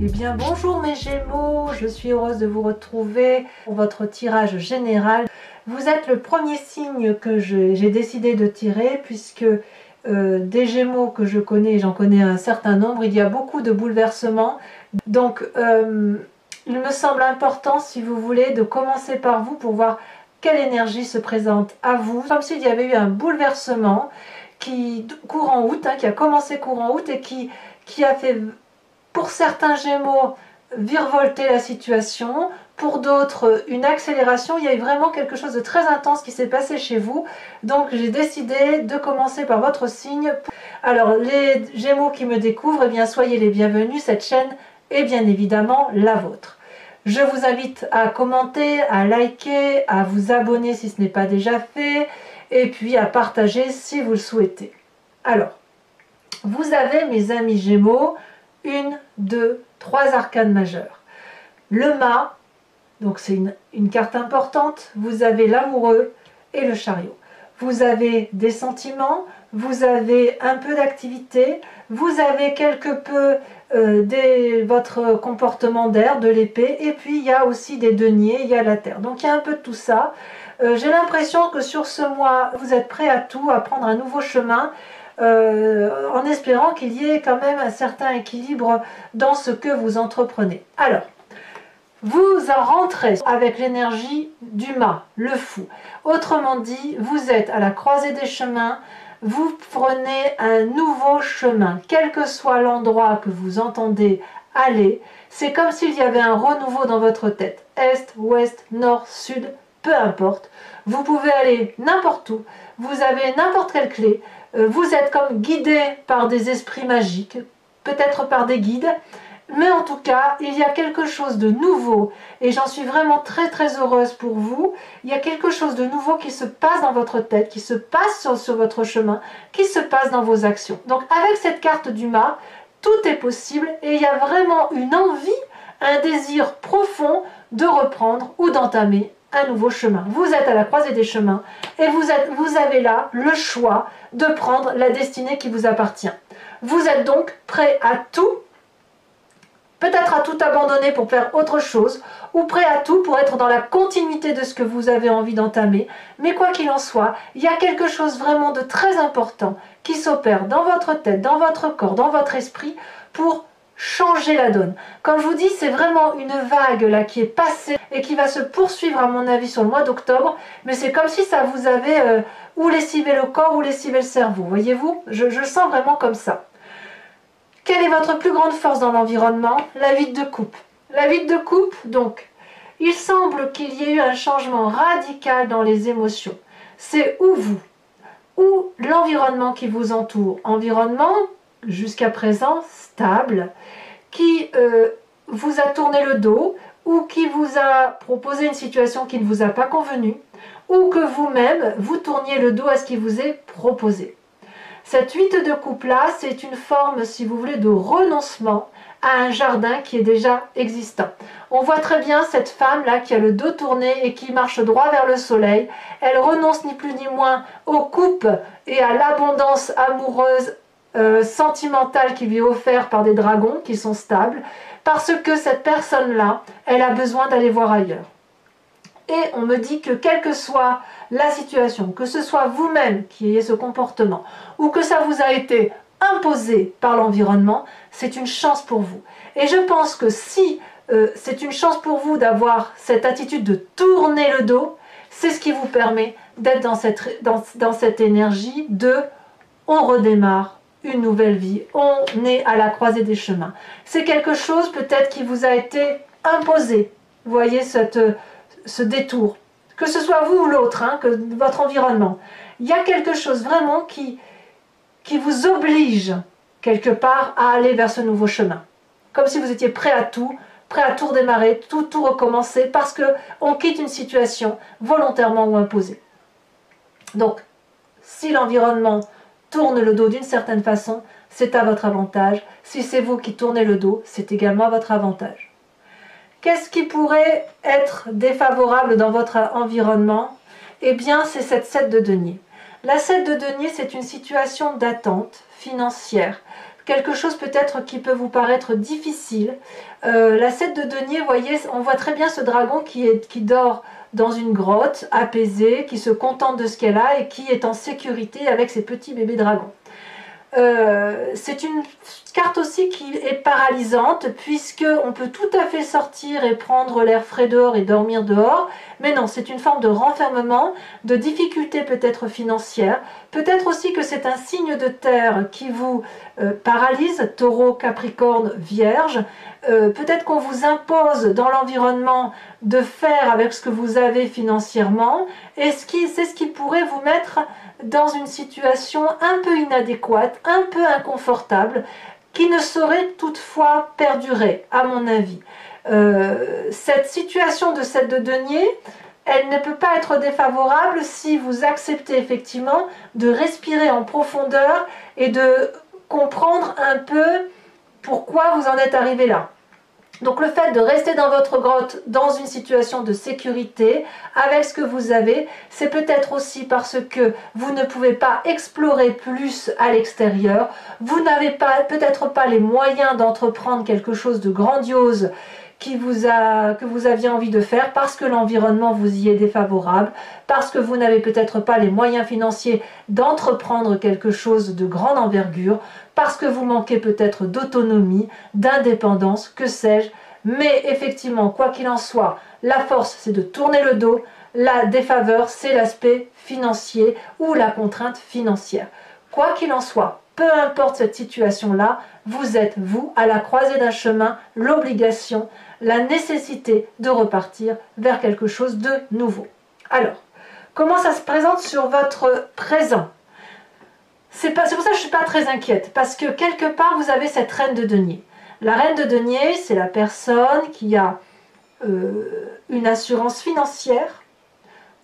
Eh bien bonjour mes Gémeaux, je suis heureuse de vous retrouver pour votre tirage général. Vous êtes le premier signe que j'ai décidé de tirer puisque des Gémeaux que je connais, j'en connais un certain nombre, il y a beaucoup de bouleversements. Donc il me semble important, si vous voulez, de commencer par vous pour voir quelle énergie se présente à vous. Comme s'il y avait eu un bouleversement courant août, qui a commencé courant août et qui a fait, pour certains Gémeaux, virevolter la situation, pour d'autres une accélération. Il y a eu vraiment quelque chose de très intense qui s'est passé chez vous, donc j'ai décidé de commencer par votre signe. Alors les Gémeaux qui me découvrent, eh bien soyez les bienvenus, cette chaîne est bien évidemment la vôtre. Je vous invite à commenter, à liker, à vous abonner si ce n'est pas déjà fait, et puis à partager si vous le souhaitez. Alors, vous avez mes amis Gémeaux, 1, 2, 3 arcanes majeures. Le mât, donc c'est une carte importante, vous avez l'amoureux et le chariot. Vous avez des sentiments, vous avez un peu d'activité, vous avez quelque peu votre comportement d'air, de l'épée, et puis il y a aussi des deniers, il y a la terre. Donc il y a un peu de tout ça. J'ai l'impression que sur ce mois, vous êtes prêts à tout, à prendre un nouveau chemin, en espérant qu'il y ait quand même un certain équilibre dans ce que vous entreprenez. Alors, vous en rentrez avec l'énergie du mât, le fou. Autrement dit, vous êtes à la croisée des chemins, vous prenez un nouveau chemin, quel que soit l'endroit que vous entendez aller. C'est comme s'il y avait un renouveau dans votre tête, est, ouest, nord, sud, peu importe. Vous pouvez aller n'importe où, vous avez n'importe quelle clé, vous êtes comme guidé par des esprits magiques, peut-être par des guides, mais en tout cas, il y a quelque chose de nouveau, et j'en suis vraiment très très heureuse pour vous. Il y a quelque chose de nouveau qui se passe dans votre tête, qui se passe sur votre chemin, qui se passe dans vos actions. Donc avec cette carte du mât, tout est possible, et il y a vraiment une envie, un désir profond de reprendre ou d'entamer un nouveau chemin. Vous êtes à la croisée des chemins, et vous avez là le choix de prendre la destinée qui vous appartient. Vous êtes donc prêt à tout, peut-être à tout abandonner pour faire autre chose, ou prêt à tout pour être dans la continuité de ce que vous avez envie d'entamer. Mais quoi qu'il en soit, il y a quelque chose vraiment de très important qui s'opère dans votre tête, dans votre corps, dans votre esprit, pour changer la donne. Comme je vous dis, c'est vraiment une vague là qui est passée et qui va se poursuivre à mon avis sur le mois d'octobre, mais c'est comme si ça vous avait ou lessivé le corps ou lessivé le cerveau, voyez-vous, je le sens vraiment comme ça. Quelle est votre plus grande force dans l'environnement? La 8 de coupe. La 8 de coupe, donc, il semble qu'il y ait eu un changement radical dans les émotions. C'est ou l'environnement qui vous entoure. Environnement, jusqu'à présent, stable, qui vous a tourné le dos, ou qui vous a proposé une situation qui ne vous a pas convenu, ou que vous-même, vous tourniez le dos à ce qui vous est proposé. Cette 8 de coupe là, c'est une forme, si vous voulez, de renoncement à un jardin qui est déjà existant. On voit très bien cette femme là qui a le dos tourné et qui marche droit vers le soleil. Elle renonce ni plus ni moins aux coupes et à l'abondance amoureuse, sentimentale qui lui est offerte par des dragons qui sont stables, parce que cette personne là, elle a besoin d'aller voir ailleurs. Et on me dit que quelle que soit la situation, que ce soit vous-même qui ayez ce comportement, ou que ça vous a été imposé par l'environnement, c'est une chance pour vous. Et je pense que si c'est une chance pour vous d'avoir cette attitude de tourner le dos, c'est ce qui vous permet d'être dans cette énergie de « on redémarre une nouvelle vie, on est à la croisée des chemins ». C'est quelque chose peut-être qui vous a été imposé, vous voyez ce détour, que ce soit vous ou l'autre, que votre environnement. Il y a quelque chose vraiment qui vous oblige quelque part à aller vers ce nouveau chemin. Comme si vous étiez prêt à tout redémarrer, tout recommencer, parce qu'on quitte une situation volontairement ou imposée. Donc, si l'environnement tourne le dos d'une certaine façon, c'est à votre avantage. Si c'est vous qui tournez le dos, c'est également à votre avantage. Qu'est-ce qui pourrait être défavorable dans votre environnement? Eh bien, c'est cette 7 de denier. La 7 de denier, c'est une situation d'attente financière quelque chose peut-être qui peut vous paraître difficile. La 7 de denier, vous voyez, on voit très bien ce dragon qui dort dans une grotte, apaisé, qui se contente de ce qu'elle a et qui est en sécurité avec ses petits bébés dragons. C'est une carte aussi qui est paralysante, puisque on peut tout à fait sortir et prendre l'air frais dehors et dormir dehors, mais non, c'est une forme de renfermement, de difficulté peut-être financière, peut-être aussi que c'est un signe de terre qui vous paralyse, taureau, capricorne, vierge, peut-être qu'on vous impose dans l'environnement de faire avec ce que vous avez financièrement, et c'est ce qui pourrait vous mettre dans une situation un peu inadéquate, un peu inconfortable, qui ne saurait toutefois perdurer, à mon avis. Cette situation de 7 de denier, elle ne peut pas être défavorable si vous acceptez effectivement de respirer en profondeur et de comprendre un peu pourquoi vous en êtes arrivé là. Donc le fait de rester dans votre grotte, dans une situation de sécurité, avec ce que vous avez, c'est peut-être aussi parce que vous ne pouvez pas explorer plus à l'extérieur, vous n'avez peut-être pas les moyens d'entreprendre quelque chose de grandiose que vous aviez envie de faire, parce que l'environnement vous y est défavorable, parce que vous n'avez peut-être pas les moyens financiers d'entreprendre quelque chose de grande envergure, parce que vous manquez peut-être d'autonomie, d'indépendance, que sais-je. Mais effectivement, quoi qu'il en soit, la force, c'est de tourner le dos. La défaveur, c'est l'aspect financier ou la contrainte financière. Quoi qu'il en soit, peu importe cette situation-là, vous êtes, vous, à la croisée d'un chemin, l'obligation, la nécessité de repartir vers quelque chose de nouveau. Alors, comment ça se présente sur votre présent ? C'est pour ça que je ne suis pas très inquiète, parce que quelque part, vous avez cette reine de denier. La reine de denier, c'est la personne qui a une assurance financière,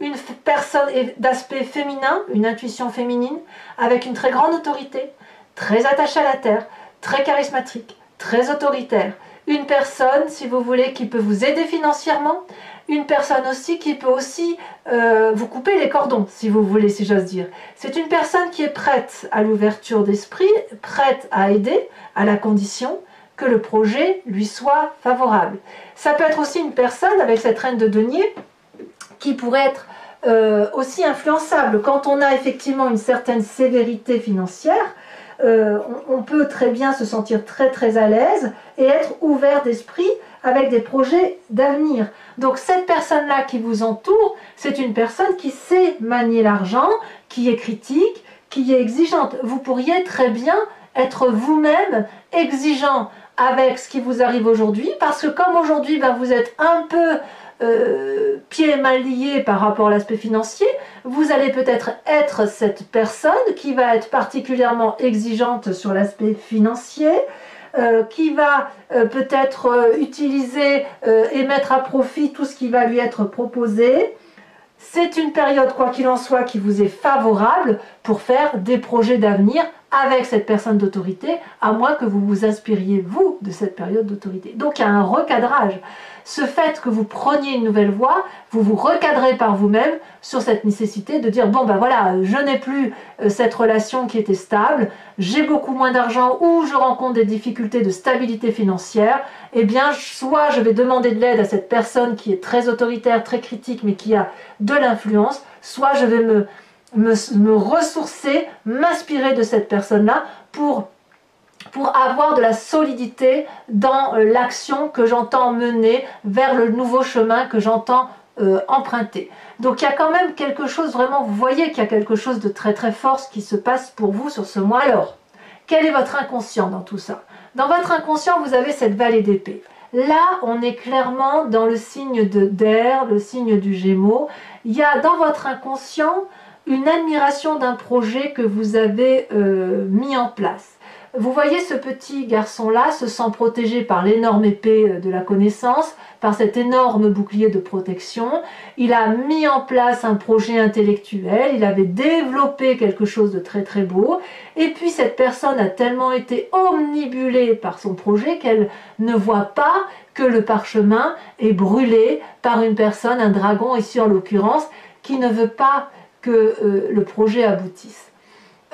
une personne d'aspect féminin, une intuition féminine, avec une très grande autorité, très attachée à la terre, très charismatique, très autoritaire. Une personne, si vous voulez, qui peut vous aider financièrement, une personne aussi qui peut aussi vous couper les cordons, si vous voulez, si j'ose dire. C'est une personne qui est prête à l'ouverture d'esprit, prête à aider, à la condition que le projet lui soit favorable. Ça peut être aussi une personne, avec cette reine de denier, qui pourrait être aussi influençable. Quand on a effectivement une certaine sévérité financière, on peut très bien se sentir très très à l'aise et être ouvert d'esprit avec des projets d'avenir. Donc cette personne-là qui vous entoure, c'est une personne qui sait manier l'argent, qui est critique, qui est exigeante. Vous pourriez très bien être vous-même exigeant avec ce qui vous arrive aujourd'hui, parce que comme aujourd'hui vous êtes un peu pieds et mains liés par rapport à l'aspect financier, vous allez peut-être être cette personne qui va être particulièrement exigeante sur l'aspect financier, qui va peut-être utiliser et mettre à profit tout ce qui va lui être proposé. C'est une période, quoi qu'il en soit, qui vous est favorable pour faire des projets d'avenir avec cette personne d'autorité, à moins que vous vous inspiriez, vous, de cette période d'autorité. Donc il y a un recadrage. Ce fait que vous preniez une nouvelle voie, vous vous recadrez par vous-même sur cette nécessité de dire, bon ben voilà, je n'ai plus cette relation qui était stable, j'ai beaucoup moins d'argent ou je rencontre des difficultés de stabilité financière, eh bien soit je vais demander de l'aide à cette personne qui est très autoritaire, très critique, mais qui a de l'influence, soit je vais me ressourcer, m'inspirer de cette personne-là pour avoir de la solidité dans l'action que j'entends mener vers le nouveau chemin que j'entends emprunter. Donc il y a quand même quelque chose, vraiment, vous voyez qu'il y a quelque chose de très très fort qui se passe pour vous sur ce mois. Alors, quel est votre inconscient dans tout ça? Dans votre inconscient, vous avez cette vallée d'épée. Là, on est clairement dans le signe d'air, le signe du Gémeaux. Il y a dans votre inconscient une admiration d'un projet que vous avez mis en place. Vous voyez ce petit garçon-là se sent protégé par l'énorme épée de la connaissance, par cet énorme bouclier de protection. Il a mis en place un projet intellectuel, il avait développé quelque chose de très très beau, et puis cette personne a tellement été omnibulée par son projet qu'elle ne voit pas que le parchemin est brûlé par une personne, un dragon ici en l'occurrence, qui ne veut pas que le projet aboutisse.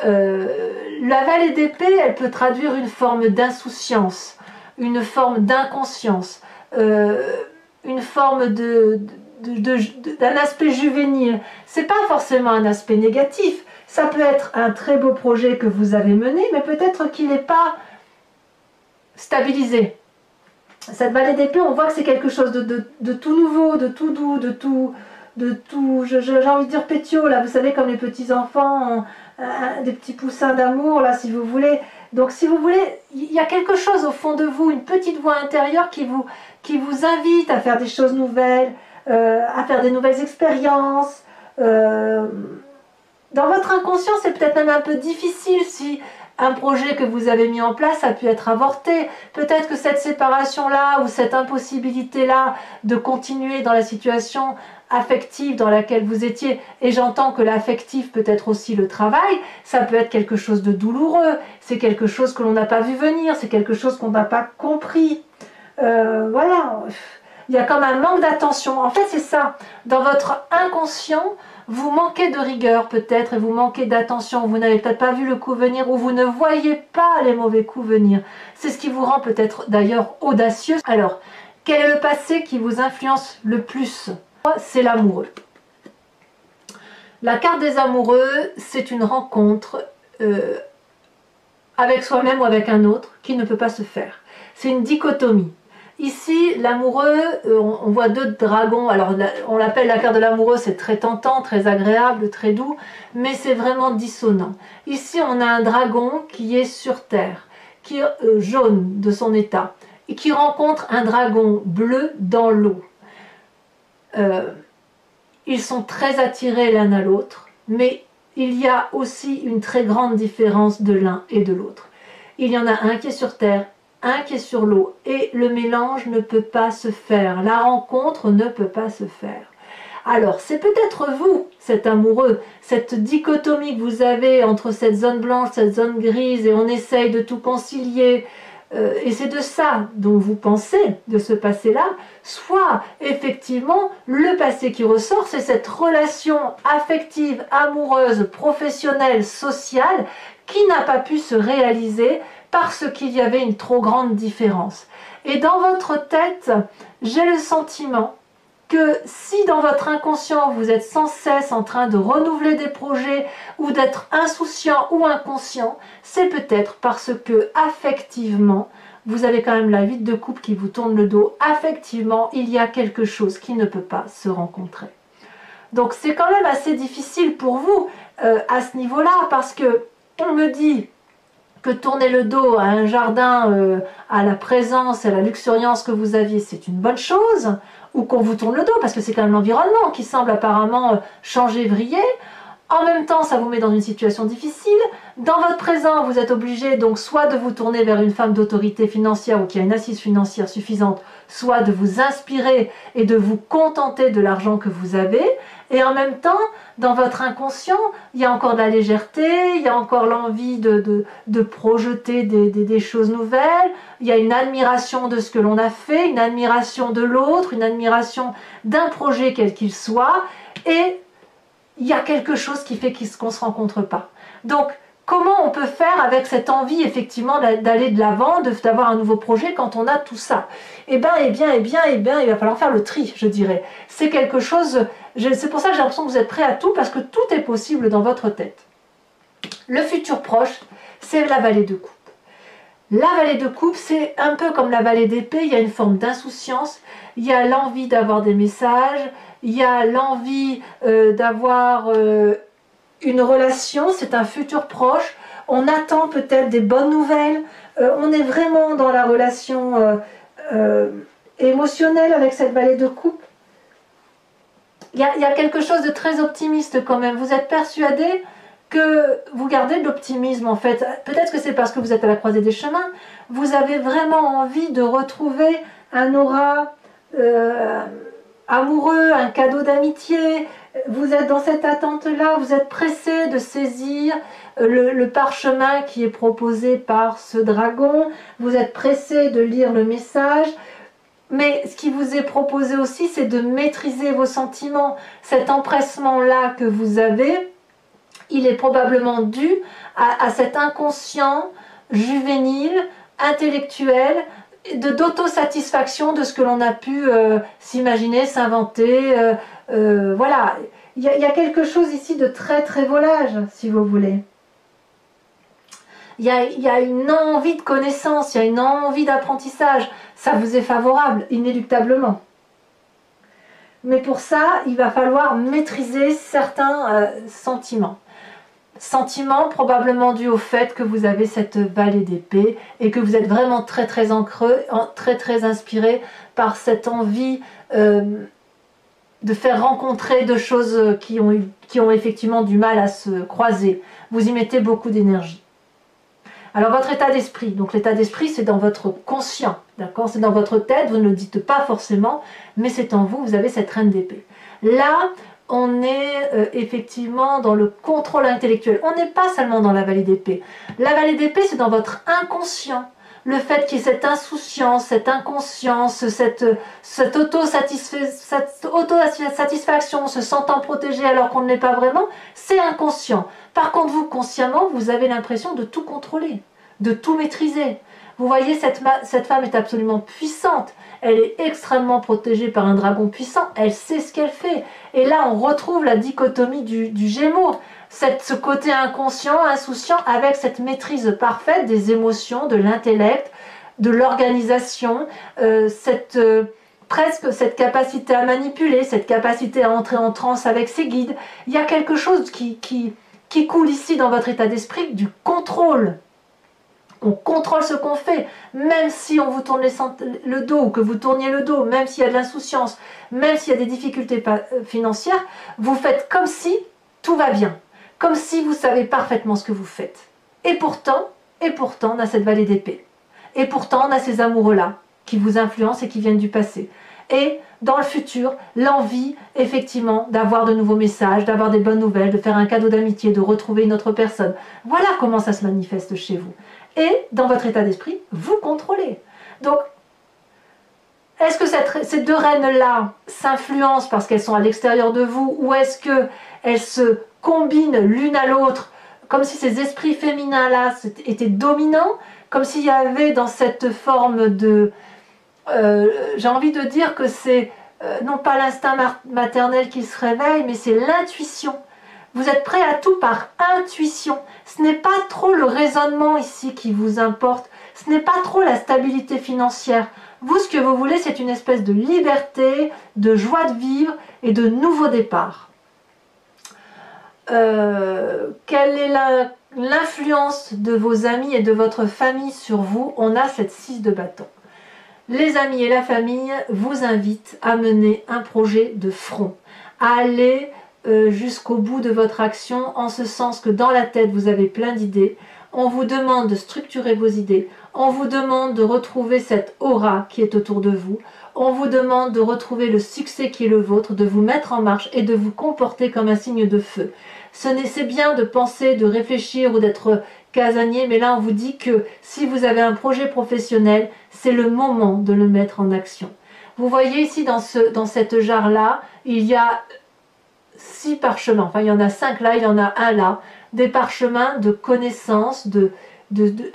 La vallée d'épée, elle peut traduire une forme d'insouciance, une forme d'inconscience, une forme d'un aspect juvénile. C'est pas forcément un aspect négatif. Ça peut être un très beau projet que vous avez mené, mais peut-être qu'il n'est pas stabilisé. Cette vallée d'épée, on voit que c'est quelque chose de tout nouveau, de tout doux, de tout, j'ai envie de dire pétio, là, vous savez, comme les petits enfants, des petits poussins d'amour, là, si vous voulez. Donc, si vous voulez, il y a quelque chose au fond de vous, une petite voix intérieure qui vous invite à faire des choses nouvelles, à faire des nouvelles expériences. Dans votre inconscient, c'est peut-être même un peu difficile si un projet que vous avez mis en place a pu être avorté. Peut-être que cette séparation-là ou cette impossibilité-là de continuer dans la situation affective dans laquelle vous étiez, et j'entends que l'affectif peut être aussi le travail, ça peut être quelque chose de douloureux, c'est quelque chose que l'on n'a pas vu venir, c'est quelque chose qu'on n'a pas compris. Voilà, il y a comme un manque d'attention. En fait, c'est ça. Dans votre inconscient, vous manquez de rigueur peut-être et vous manquez d'attention. Vous n'avez peut-être pas vu le coup venir ou vous ne voyez pas les mauvais coups venir. C'est ce qui vous rend peut-être d'ailleurs audacieux. Alors, quel est le passé qui vous influence le plus? C'est l'amoureux. La carte des amoureux, c'est une rencontre avec soi-même ou avec un autre qui ne peut pas se faire. C'est une dichotomie. Ici, l'amoureux, on voit deux dragons. Alors, on l'appelle la carte de l'amoureux, c'est très tentant, très agréable, très doux, mais c'est vraiment dissonant. Ici, on a un dragon qui est sur terre, qui est jaune de son état, et qui rencontre un dragon bleu dans l'eau. Ils sont très attirés l'un à l'autre, mais il y a aussi une très grande différence de l'un et de l'autre. Il y en a un qui est sur terre, un qui est sur l'eau, et le mélange ne peut pas se faire, la rencontre ne peut pas se faire. Alors, c'est peut-être vous, cet amoureux, cette dichotomie que vous avez entre cette zone blanche, cette zone grise, et on essaye de tout concilier, et c'est de ça dont vous pensez, de ce passé-là, soit effectivement le passé qui ressort, c'est cette relation affective, amoureuse, professionnelle, sociale, qui n'a pas pu se réaliser parce qu'il y avait une trop grande différence. Et dans votre tête, j'ai le sentiment que si dans votre inconscient vous êtes sans cesse en train de renouveler des projets ou d'être insouciant ou inconscient, c'est peut-être parce que affectivement, vous avez quand même la 8 de coupe qui vous tourne le dos. Affectivement, il y a quelque chose qui ne peut pas se rencontrer. Donc c'est quand même assez difficile pour vous à ce niveau-là, parce que on me dit que tourner le dos à un jardin, à la présence et à la luxuriance que vous aviez, c'est une bonne chose, ou qu'on vous tourne le dos, parce que c'est quand même l'environnement qui semble apparemment changer, vriller. En même temps, ça vous met dans une situation difficile. Dans votre présent, vous êtes obligé donc soit de vous tourner vers une femme d'autorité financière ou qui a une assise financière suffisante, soit de vous inspirer et de vous contenter de l'argent que vous avez. Et en même temps, dans votre inconscient, il y a encore de la légèreté, il y a encore l'envie de projeter des choses nouvelles, il y a une admiration de ce que l'on a fait, une admiration de l'autre, une admiration d'un projet quel qu'il soit, et il y a quelque chose qui fait qu'on ne se rencontre pas. Donc, comment on peut faire avec cette envie, effectivement, d'aller de l'avant, d'avoir un nouveau projet quand on a tout ça? Eh bien, il va falloir faire le tri, je dirais. C'est quelque chose, c'est pour ça que j'ai l'impression que vous êtes prêts à tout, parce que tout est possible dans votre tête. Le futur proche, c'est la vallée de coupe. La vallée de coupe, c'est un peu comme la vallée d'épée, il y a une forme d'insouciance, il y a l'envie d'avoir des messages, il y a l'envie d'avoir une relation, c'est un futur proche, on attend peut-être des bonnes nouvelles, on est vraiment dans la relation émotionnelle avec cette vallée de coupe. Il y a quelque chose de très optimiste quand même, vous êtes persuadé que vous gardez de l'optimisme en fait. Peut-être que c'est parce que vous êtes à la croisée des chemins, vous avez vraiment envie de retrouver un aura amoureux, un cadeau d'amitié, vous êtes dans cette attente-là, vous êtes pressé de saisir le parchemin qui est proposé par ce dragon, vous êtes pressé de lire le message, mais ce qui vous est proposé aussi, c'est de maîtriser vos sentiments. Cet empressement-là que vous avez, il est probablement dû à cet inconscient juvénile, intellectuel, d'autosatisfaction de ce que l'on a pu s'imaginer, s'inventer. Voilà, il y a quelque chose ici de très très volage, si vous voulez. Il y a une envie de connaissance, il y a une envie d'apprentissage. Ça vous est favorable, inéluctablement. Mais pour ça, il va falloir maîtriser certains sentiments. Sentiments probablement dus au fait que vous avez cette vallée d'épée et que vous êtes vraiment très très ancré, très inspiré par cette envie de faire rencontrer deux choses qui ont effectivement du mal à se croiser. Vous y mettez beaucoup d'énergie. Alors votre état d'esprit, donc l'état d'esprit c'est dans votre conscient, d'accord? C'est dans votre tête, vous ne le dites pas forcément, mais c'est en vous, vous avez cette reine d'épée. Là, on est effectivement dans le contrôle intellectuel. On n'est pas seulement dans la vallée d'épée. La vallée d'épée, c'est dans votre inconscient. Le fait qu'il y ait cette insouciance, cette inconscience, cette autosatisfaction, se sentant protégé alors qu'on ne l'est pas vraiment, c'est inconscient. Par contre, vous, consciemment, vous avez l'impression de tout contrôler, de tout maîtriser. Vous voyez, cette femme est absolument puissante. Elle est extrêmement protégée par un dragon puissant. Elle sait ce qu'elle fait. Et là, on retrouve la dichotomie du Gémeaux. Ce côté inconscient, insouciant, avec cette maîtrise parfaite des émotions, de l'intellect, de l'organisation, presque cette capacité à manipuler, cette capacité à entrer en transe avec ses guides. Il y a quelque chose qui coule ici dans votre état d'esprit, du contrôle. On contrôle ce qu'on fait, même si on vous tourne le dos, ou que vous tourniez le dos, même s'il y a de l'insouciance, même s'il y a des difficultés financières, vous faites comme si tout va bien, comme si vous savez parfaitement ce que vous faites. Et pourtant, on a cette vallée d'épée. Et pourtant, on a ces amoureux-là qui vous influencent et qui viennent du passé. Et dans le futur, l'envie, effectivement, d'avoir de nouveaux messages, d'avoir des bonnes nouvelles, de faire un cadeau d'amitié, de retrouver une autre personne. Voilà comment ça se manifeste chez vous. Et dans votre état d'esprit, vous contrôlez. Donc, est-ce que ces deux reines-là s'influencent parce qu'elles sont à l'extérieur de vous, ou est-ce qu'elles se combinent l'une à l'autre, comme si ces esprits féminins-là étaient dominants, comme s'il y avait dans cette forme de... j'ai envie de dire que c'est non pas l'instinct maternel qui se réveille, mais c'est l'intuition. Vous êtes prêt à tout par intuition. Ce n'est pas trop le raisonnement ici qui vous importe. Ce n'est pas trop la stabilité financière. Vous, ce que vous voulez, c'est une espèce de liberté, de joie de vivre et de nouveau départ. Quelle est l'influence de vos amis et de votre famille sur vous? On a cette 6 de bâton. Les amis et la famille vous invitent à mener un projet de front, à aller jusqu'au bout de votre action, en ce sens que dans la tête vous avez plein d'idées. On vous demande de structurer vos idées, on vous demande de retrouver cette aura qui est autour de vous, on vous demande de retrouver le succès qui est le vôtre, de vous mettre en marche et de vous comporter comme un signe de feu. C'est bien de penser, de réfléchir ou d'être casanier, mais là on vous dit que si vous avez un projet professionnel, c'est le moment de le mettre en action. Vous voyez ici dans cette jarre-là, il y a 6 parchemins, enfin il y en a 5 là, il y en a un là, des parchemins de connaissances, il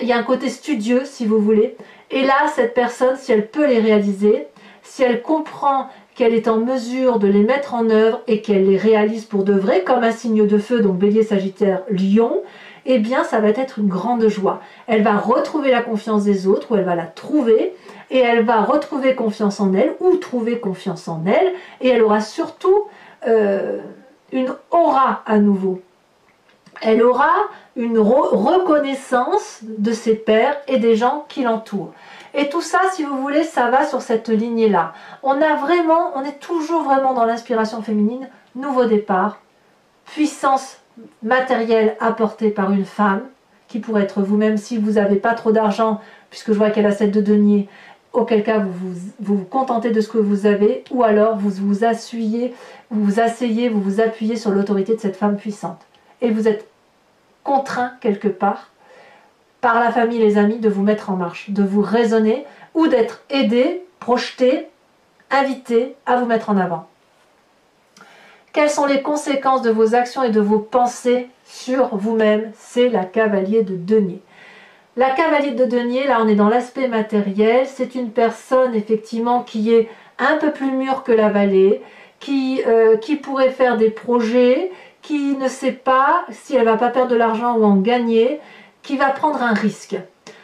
y a un côté studieux si vous voulez, et là cette personne, si elle peut les réaliser, si elle comprend qu'elle est en mesure de les mettre en œuvre et qu'elle les réalise pour de vrai, comme un signe de feu, donc Bélier, Sagittaire, Lion, eh bien ça va être une grande joie. Elle va retrouver la confiance des autres, ou elle va la trouver, et elle va retrouver confiance en elle, ou trouver confiance en elle, et elle aura surtout une aura à nouveau. Elle aura une reconnaissance de ses pairs et des gens qui l'entourent. Et tout ça, si vous voulez, ça va sur cette lignée-là. On est toujours vraiment dans l'inspiration féminine, nouveau départ, puissance matérielle apportée par une femme, qui pourrait être vous-même si vous n'avez pas trop d'argent, puisque je vois qu'elle a 7 de denier, auquel cas vous vous contentez de ce que vous avez, ou alors vous vous asseyez, vous vous appuyez sur l'autorité de cette femme puissante. Et vous êtes contraint quelque part par la famille et les amis de vous mettre en marche, de vous raisonner ou d'être aidé, projeté, invité à vous mettre en avant. Quelles sont les conséquences de vos actions et de vos pensées sur vous-même? C'est la cavalier de denier. La cavalier de denier, là on est dans l'aspect matériel, c'est une personne effectivement qui est un peu plus mûre que la vallée, qui pourrait faire des projets, qui ne sait pas si elle va pas perdre de l'argent ou en gagner, qui va prendre un risque.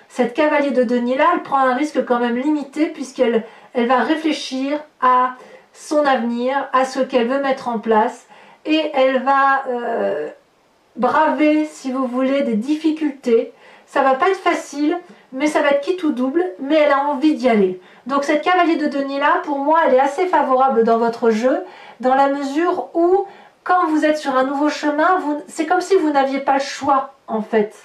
Cette cavalier de denier là, elle prend un risque quand même limité puisqu'elle va réfléchir à son avenir, à ce qu'elle veut mettre en place et elle va braver, si vous voulez, des difficultés. Ça va pas être facile, mais ça va être quitte ou double, mais elle a envie d'y aller. Donc cette cavalier de denier là, pour moi, elle est assez favorable dans votre jeu, dans la mesure où, quand vous êtes sur un nouveau chemin, c'est comme si vous n'aviez pas le choix, en fait.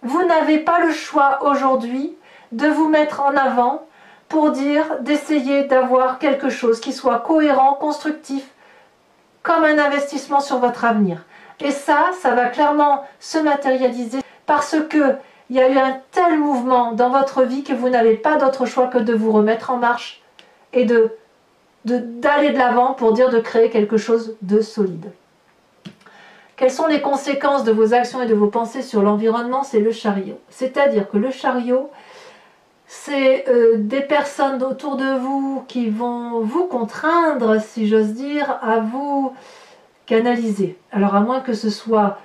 Vous n'avez pas le choix aujourd'hui de vous mettre en avant pour dire, d'essayer d'avoir quelque chose qui soit cohérent, constructif, comme un investissement sur votre avenir. Et ça va clairement se matérialiser parce que il y a eu un tel mouvement dans votre vie que vous n'avez pas d'autre choix que de vous remettre en marche et d'aller de l'avant pour dire de créer quelque chose de solide. Quelles sont les conséquences de vos actions et de vos pensées sur l'environnement? C'est le chariot. C'est-à-dire que le chariot, c'est des personnes autour de vous qui vont vous contraindre, si j'ose dire, à vous canaliser. Alors à moins que ce soit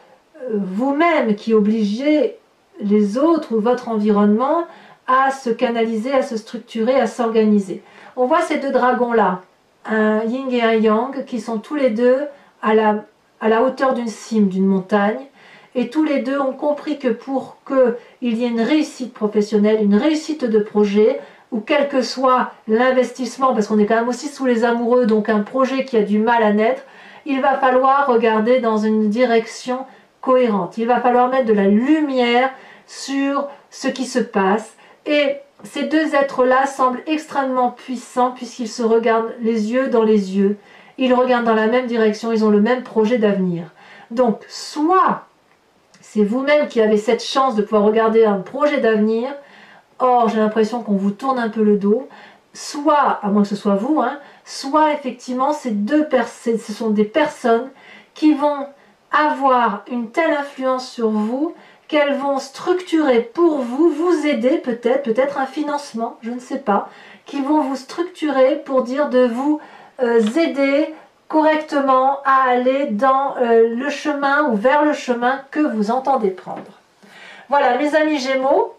vous-même qui obligez les autres ou votre environnement à se canaliser, à se structurer, à s'organiser. On voit ces deux dragons-là, un yin et un yang, qui sont tous les deux à la hauteur d'une cime, d'une montagne, et tous les deux ont compris que pour qu'il y ait une réussite professionnelle, une réussite de projet, ou quel que soit l'investissement, parce qu'on est quand même aussi sous les amoureux, donc un projet qui a du mal à naître, il va falloir regarder dans une direction cohérente. Il va falloir mettre de la lumière sur ce qui se passe. Et ces deux êtres-là semblent extrêmement puissants puisqu'ils se regardent les yeux dans les yeux. Ils regardent dans la même direction, ils ont le même projet d'avenir. Donc, soit c'est vous-même qui avez cette chance de pouvoir regarder un projet d'avenir, or j'ai l'impression qu'on vous tourne un peu le dos, soit, à moins que ce soit vous, soit effectivement ce sont des personnes qui vont avoir une telle influence sur vous qu'elles vont structurer pour vous, vous aider peut-être un financement, je ne sais pas, qui vont vous structurer pour dire de vous aider correctement à aller dans le chemin ou vers le chemin que vous entendez prendre. Voilà mes amis Gémeaux,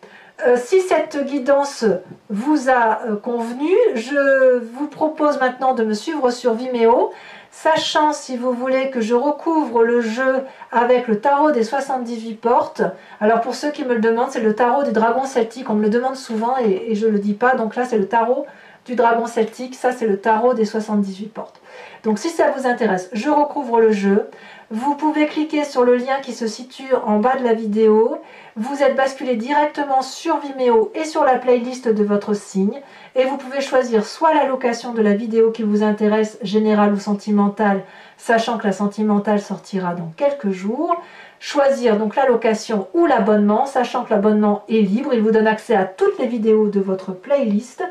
si cette guidance vous a convenu, je vous propose maintenant de me suivre sur Vimeo, sachant si vous voulez que je recouvre le jeu avec le tarot des 78 portes. Alors pour ceux qui me le demandent, c'est le tarot du dragon celtique, on me le demande souvent et je ne le dis pas, donc là c'est le tarot du dragon celtique, ça c'est le tarot des 78 portes. Donc si ça vous intéresse, je recouvre le jeu. Vous pouvez cliquer sur le lien qui se situe en bas de la vidéo. Vous êtes basculé directement sur Vimeo et sur la playlist de votre signe. Et vous pouvez choisir soit la location de la vidéo qui vous intéresse, générale ou sentimentale, sachant que la sentimentale sortira dans quelques jours. Choisir donc la location ou l'abonnement, sachant que l'abonnement est libre. Il vous donne accès à toutes les vidéos de votre playlist.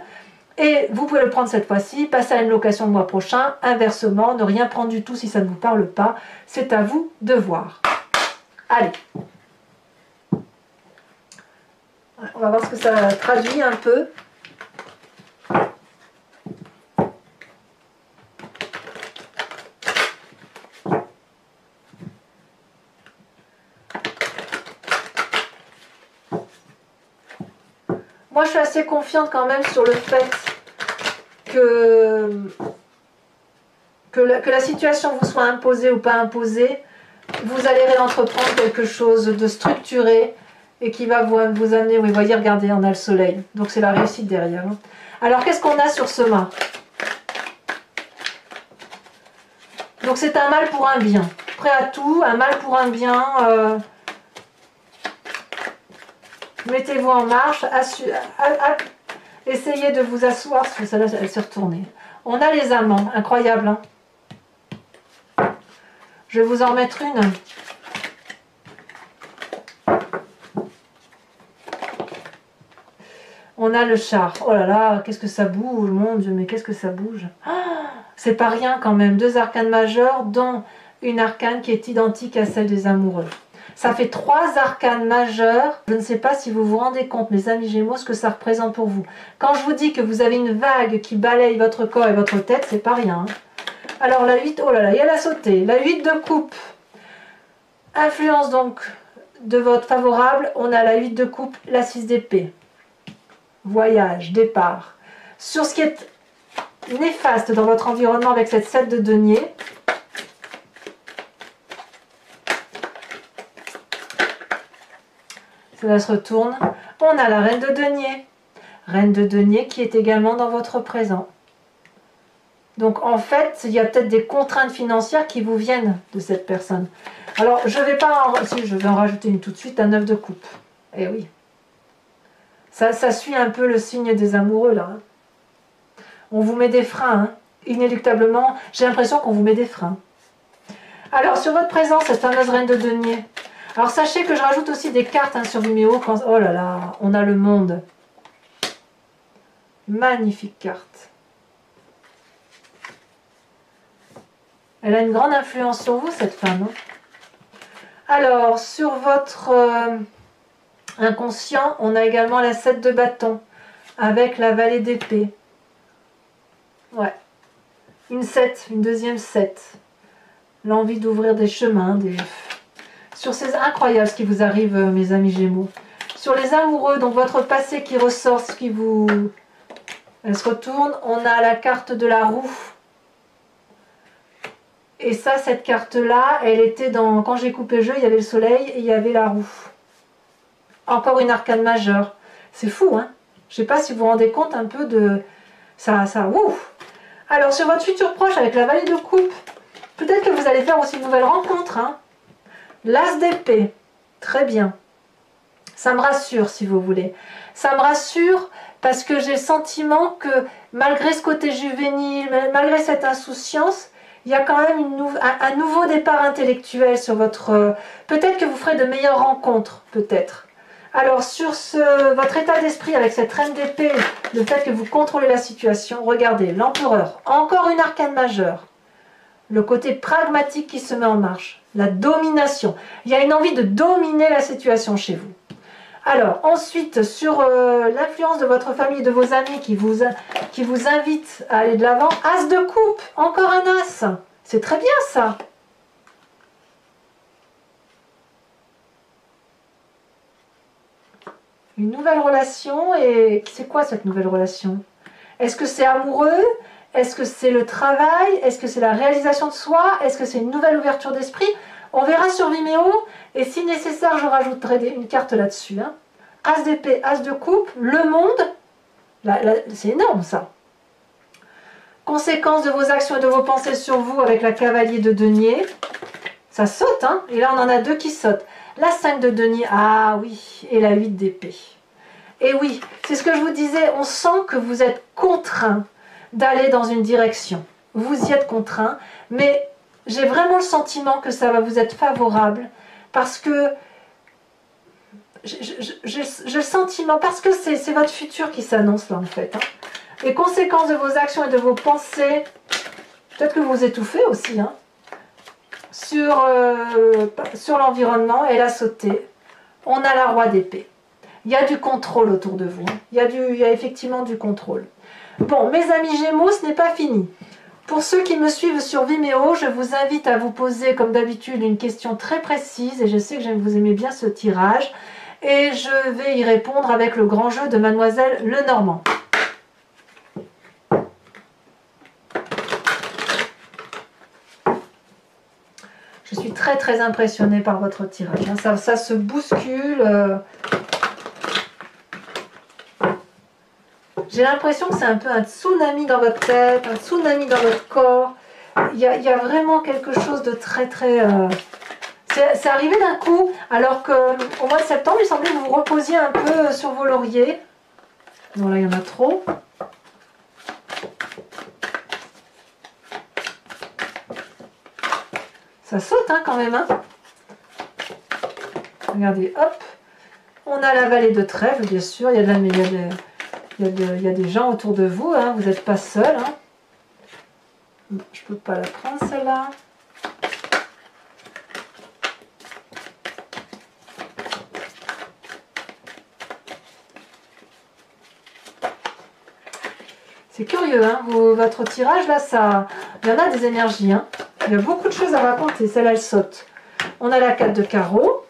Et vous pouvez le prendre cette fois-ci, passer à une location le mois prochain, inversement, ne rien prendre du tout si ça ne vous parle pas, c'est à vous de voir. Allez, on va voir ce que ça traduit un peu. Moi, je suis assez confiante quand même sur le fait que la situation vous soit imposée ou pas imposée, vous allez entreprendre quelque chose de structuré et qui va vous amener, oui, voyez, regardez, on a le soleil, donc c'est la réussite derrière. Alors, qu'est-ce qu'on a sur ce mât? Donc, c'est un mal pour un bien. Prêt à tout, un mal pour un bien. Mettez-vous en marche, essayez de vous asseoir, parce que celle-là, elle s'est retournée. On a les amants, incroyable. Hein, je vais vous en mettre une. On a le char. Oh là là, qu'est-ce que ça bouge, mon Dieu, mais qu'est-ce que ça bouge. C'est pas rien quand même. 2 arcanes majeures, dont une arcane qui est identique à celle des amoureux. Ça fait 3 arcanes majeures. Je ne sais pas si vous vous rendez compte, mes amis Gémeaux, ce que ça représente pour vous. Quand je vous dis que vous avez une vague qui balaye votre corps et votre tête, c'est pas rien. Alors la 8, oh là là, elle a sauté. La 8 de coupe. Influence donc de votre favorable. On a la 8 de coupe, la 6 d'épée. Voyage, départ. Sur ce qui est néfaste dans votre environnement avec cette 7 de denier, cela se retourne. On a la reine de denier. Reine de denier qui est également dans votre présent. Donc en fait, il y a peut-être des contraintes financières qui vous viennent de cette personne. Alors je vais pas si je vais en rajouter une tout de suite, un 9 de coupe. Eh oui. Ça suit un peu le signe des amoureux là. Hein. On vous met des freins. Hein. Inéluctablement, j'ai l'impression qu'on vous met des freins. Alors sur votre présent, cette fameuse reine de denier. Alors sachez que je rajoute aussi des cartes hein, sur Vimeo. Quand... Oh là là, on a le monde. Magnifique carte. Elle a une grande influence sur vous, cette femme. Hein. Alors, sur votre inconscient, on a également la 7 de bâton, avec la vallée d'épée. Ouais. Une 7, une deuxième 7. L'envie d'ouvrir des chemins. Sur ces incroyables ce qui vous arrive, mes amis Gémeaux. Sur les amoureux, donc votre passé qui ressort, ce qui vous... Elle se retourne, on a la carte de la roue. Et ça, cette carte-là, elle était dans... Quand j'ai coupé le jeu, il y avait le soleil et il y avait la roue. Encore une arcane majeure. C'est fou, hein? Je ne sais pas si vous vous rendez compte un peu de... Ouf. Alors, sur votre futur proche, avec la vallée de coupe, peut-être que vous allez faire aussi une nouvelle rencontre. Hein? L'as d'épée. Très bien. Ça me rassure, si vous voulez. Ça me rassure parce que j'ai le sentiment que, malgré ce côté juvénile, malgré cette insouciance, il y a quand même un nouveau départ intellectuel sur votre... peut-être que vous ferez de meilleures rencontres, peut-être. Alors, sur votre état d'esprit avec cette reine d'épée, le fait que vous contrôlez la situation, regardez, l'empereur, encore une arcane majeure. Le côté pragmatique qui se met en marche, la domination. Il y a une envie de dominer la situation chez vous. Alors, ensuite, sur l'influence de votre famille, de vos amis qui vous invitent à aller de l'avant, as de coupe, encore un as. C'est très bien ça. Une nouvelle relation, et c'est quoi cette nouvelle relation? Est-ce que c'est amoureux? Est-ce que c'est le travail? Est-ce que c'est la réalisation de soi? Est-ce que c'est une nouvelle ouverture d'esprit? On verra sur Vimeo, et si nécessaire, je rajouterai une carte là-dessus. Hein. As d'épée, as de coupe, le monde, c'est énorme ça. Conséquence de vos actions et de vos pensées sur vous avec la cavalier de denier. Ça saute, hein? Et là on en a 2 qui sautent. La 5 de denier, ah oui, et la 8 d'épée. Et oui, c'est ce que je vous disais, on sent que vous êtes contraint d'aller dans une direction. Vous y êtes contraint, mais j'ai vraiment le sentiment que ça va vous être favorable parce que j'ai le sentiment, parce que c'est votre futur qui s'annonce là en fait. Hein. Les conséquences de vos actions et de vos pensées, peut-être que vous étouffez aussi, hein, sur l'environnement, elle a sauté. On a la roi d'épée. Il y a du contrôle autour de vous. Hein. Il y a effectivement du contrôle. Bon, mes amis Gémeaux, ce n'est pas fini. Pour ceux qui me suivent sur Vimeo, je vous invite à vous poser, comme d'habitude, une question très précise. Et je sais que vous aimez bien ce tirage. Et je vais y répondre avec le grand jeu de Mademoiselle Lenormand. Je suis très très impressionnée par votre tirage. Hein. Ça se bouscule. J'ai l'impression que c'est un peu un tsunami dans votre tête, un tsunami dans votre corps. Il y a vraiment quelque chose de très très... C'est arrivé d'un coup, alors qu'au mois de septembre, il semblait que vous vous reposiez un peu sur vos lauriers. Bon là, il y en a trop. Ça saute hein, quand même. Hein. Regardez, hop. On a la vallée de trèfle, bien sûr. Il y a de la... Il y a des gens autour de vous, hein, vous n'êtes pas seul. Hein. Je ne peux pas la prendre celle-là. C'est curieux, hein, votre tirage là, il y en a des énergies. Hein. Il y a beaucoup de choses à raconter, celle-là elle saute. On a la 4 de carreau.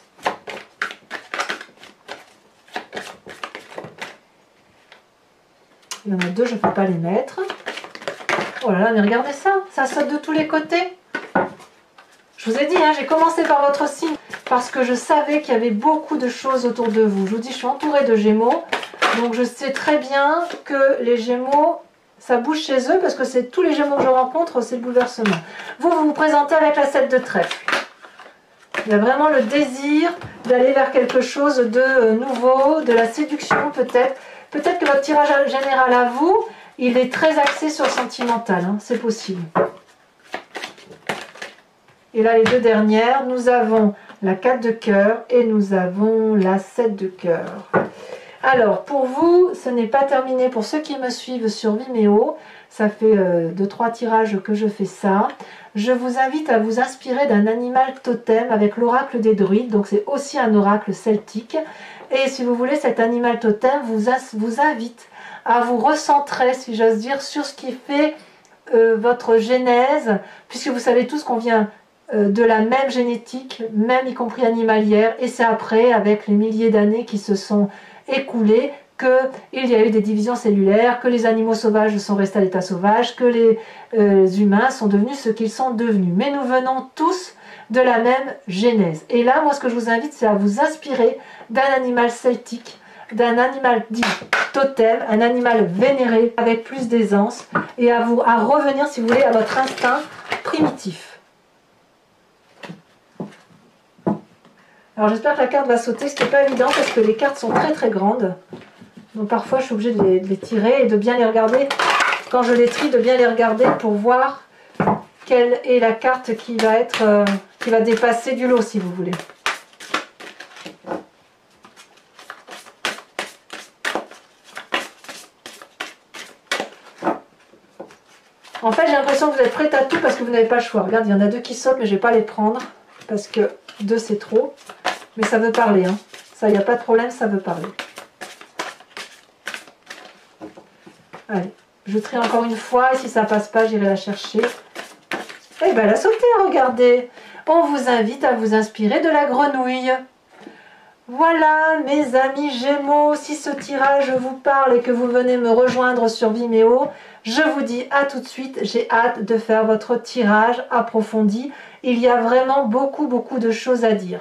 Il y en a deux, je ne peux pas les mettre. Oh là là, mais regardez ça, ça saute de tous les côtés. Je vous ai dit, hein, j'ai commencé par votre signe parce que je savais qu'il y avait beaucoup de choses autour de vous. Je vous dis, je suis entourée de Gémeaux, donc je sais très bien que les Gémeaux, ça bouge chez eux parce que c'est tous les Gémeaux que je rencontre, c'est le bouleversement. Vous vous présentez avec la 7 de trèfle. Il y a vraiment le désir d'aller vers quelque chose de nouveau, de la séduction peut-être. Peut-être que votre tirage général à vous, il est très axé sur le sentimental, hein, c'est possible. Et là, les deux dernières, nous avons la 4 de cœur et nous avons la 7 de cœur. Alors, pour vous, ce n'est pas terminé. Pour ceux qui me suivent sur Vimeo, ça fait 2-3 tirages que je fais ça. Je vous invite à vous inspirer d'un animal totem avec l'oracle des druides. Donc, c'est aussi un oracle celtique. Et si vous voulez, cet animal totem vous invite à vous recentrer, si j'ose dire, sur ce qui fait votre genèse, puisque vous savez tous qu'on vient de la même génétique, même y compris animalière, et c'est après, avec les milliers d'années qui se sont écoulées, qu'il y a eu des divisions cellulaires, que les animaux sauvages sont restés à l'état sauvage, que les humains sont devenus ce qu'ils sont devenus. Mais nous venons tous de la même genèse. Et là, moi, ce que je vous invite, c'est à vous inspirer d'un animal celtique, d'un animal dit totem, un animal vénéré avec plus d'aisance, et à revenir, si vous voulez, à votre instinct primitif. Alors j'espère que la carte va sauter, ce n'est pas évident parce que les cartes sont très très grandes. Donc parfois je suis obligée de les tirer et de bien les regarder. Quand je les trie, de bien les regarder pour voir quelle est la carte qui va dépasser du lot, si vous voulez. En fait, j'ai l'impression que vous êtes prête à tout parce que vous n'avez pas le choix. Regarde, il y en a deux qui sautent, mais je ne vais pas les prendre parce que deux c'est trop. Mais ça veut parler, hein. Ça, il n'y a pas de problème, ça veut parler. Allez, je trie encore une fois et si ça passe pas, j'irai la chercher. Eh bien, elle a sauté, regardez. On vous invite à vous inspirer de la grenouille. Voilà, mes amis Gémeaux, si ce tirage vous parle et que vous venez me rejoindre sur Vimeo, je vous dis à tout de suite, j'ai hâte de faire votre tirage approfondi. Il y a vraiment beaucoup de choses à dire.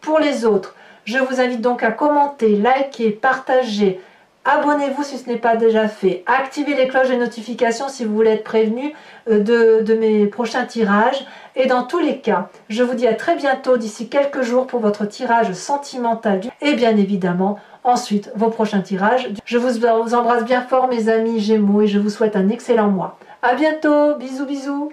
Pour les autres, je vous invite donc à commenter, liker, partager, abonnez-vous si ce n'est pas déjà fait, activez les cloches de notifications si vous voulez être prévenu de mes prochains tirages. Et dans tous les cas, je vous dis à très bientôt d'ici quelques jours pour votre tirage sentimental et bien évidemment ensuite vos prochains tirages. Je vous embrasse bien fort mes amis Gémeaux et je vous souhaite un excellent mois. À bientôt, bisous bisous.